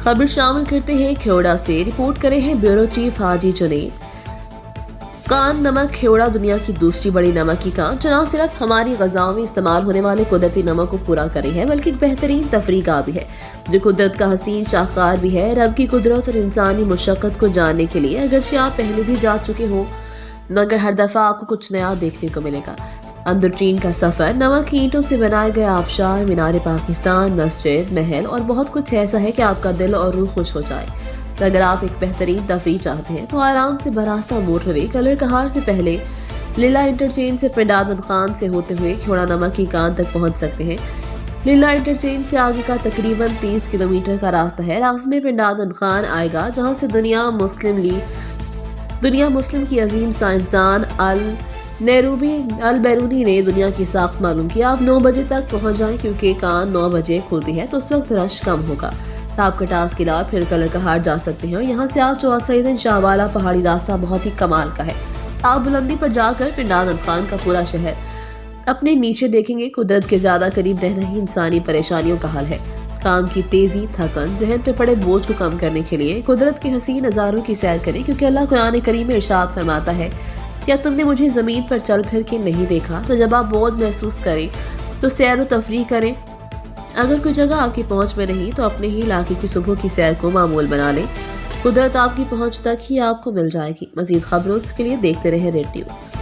खबर शामिल करते हैं खेवड़ा से। रिपोर्ट करे हैं ब्यूरो चीफ हाजी जुनैद। कान नमक खेवड़ा दुनिया की दूसरी बड़ी नमक की कान जो न सिर्फ हमारी ग़ज़ाओं में इस्तेमाल होने वाले कुदरती नमक को पूरा करे है बल्कि एक बेहतरीन तफरीगाह भी है जो कुदरत का हसीन शाहकार भी है। रब की कुदरत और इंसानी मुशक्क़त को जानने के लिए अगरचे आप पहले भी जा चुके हो मगर हर दफ़ा आपको कुछ नया देखने को मिलेगा। अंदर ट्रेन का सफ़र, नमक की ईंटों से बनाए गए आबशार, मीनार पाकिस्तान, मस्जिद, महल और बहुत कुछ ऐसा है कि आपका दिल और रूह खुश हो जाए। तो अगर आप एक बेहतरीन तफरीह चाहते हैं तो आराम से बरास्ता मोटरवे कलर कहार से पहले लीला इंटरचेंज से पिंडादन खान से होते हुए खेवड़ा नमक की कान तक पहुंच सकते हैं। लीला इंटरचेंज से आगे का तकरीबन 30 किलोमीटर का रास्ता है। रास्ते में पिंडादन खान आएगा जहां से दुनिया मुस्लिम की अजीम साइंसदान अल बैरूनी ने दुनिया की साख्त मालूम किया। आप 9 बजे तक पहुंच जाएं क्योंकि कान 9 बजे खुलती है तो उस वक्त रश कम होगा। आप कटास के अलावा फिर कलर कहार जा सकते हैं और यहाँ से आप 84 दिन शाहवाला पहाड़ी रास्ता बहुत ही कमाल का है। आप बुलंदी पर जाकर पिंडादन खान का पूरा शहर अपने नीचे देखेंगे। कुदरत के ज्यादा करीब रहना ही इंसानी परेशानियों का हल है। काम की तेजी, थकन, जहन पे पड़े बोझ को कम करने के लिए कुदरत के हसीन नज़ारों की सैर करें क्योंकि अल्लाह कुरान करीम में इरशाद फरमाता है, क्या तुमने मुझे ज़मीन पर चल फिर के नहीं देखा? तो जब आप बोझ महसूस करें तो सैर व तफरीह करें। अगर कोई जगह आपकी पहुंच में नहीं तो अपने ही इलाके की सुबह की सैर को मामूल बना लें। कुदरत आपकी पहुंच तक ही आपको मिल जाएगी। मज़ीद खबरों के लिए देखते रहें रेड न्यूज़।